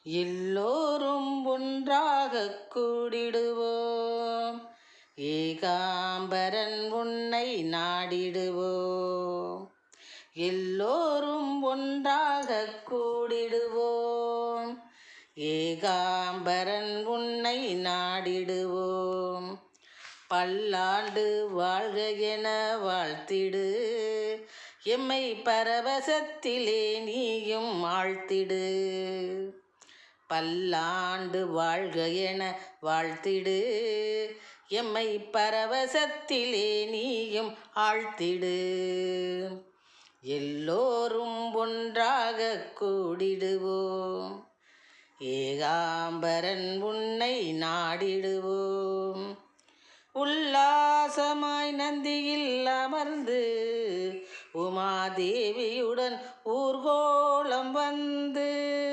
எல்லோரும் ஒன்றாகக் கூடிடுவோம், ஏகாம்பரன் உன்னை நாடிடுவோம். எல்லோரும் ஒன்றாகக் கூடிடுவோம், ஏகாம்பரன் உன்னை நாடிடுவோம். பல்லாண்டு வாழ்க என வாழ்த்திடு, எம்மை பரவசத்திலே நீயும் ஆழ்த்திடு. பல்லாண்டு வாழ்க என வாழ்த்திடு, எம்மை பரவசத்திலே நீயும் ஆழ்த்திடு. எல்லோரும் ஒன்றாகக் கூடிடுவோம், ஏகாம்பரன் உன்னை நாடிடுவோம். உல்லாசமாய் நந்தியில் அமர்ந்து உமாதேவியுடன் ஊர்கோலம் வந்து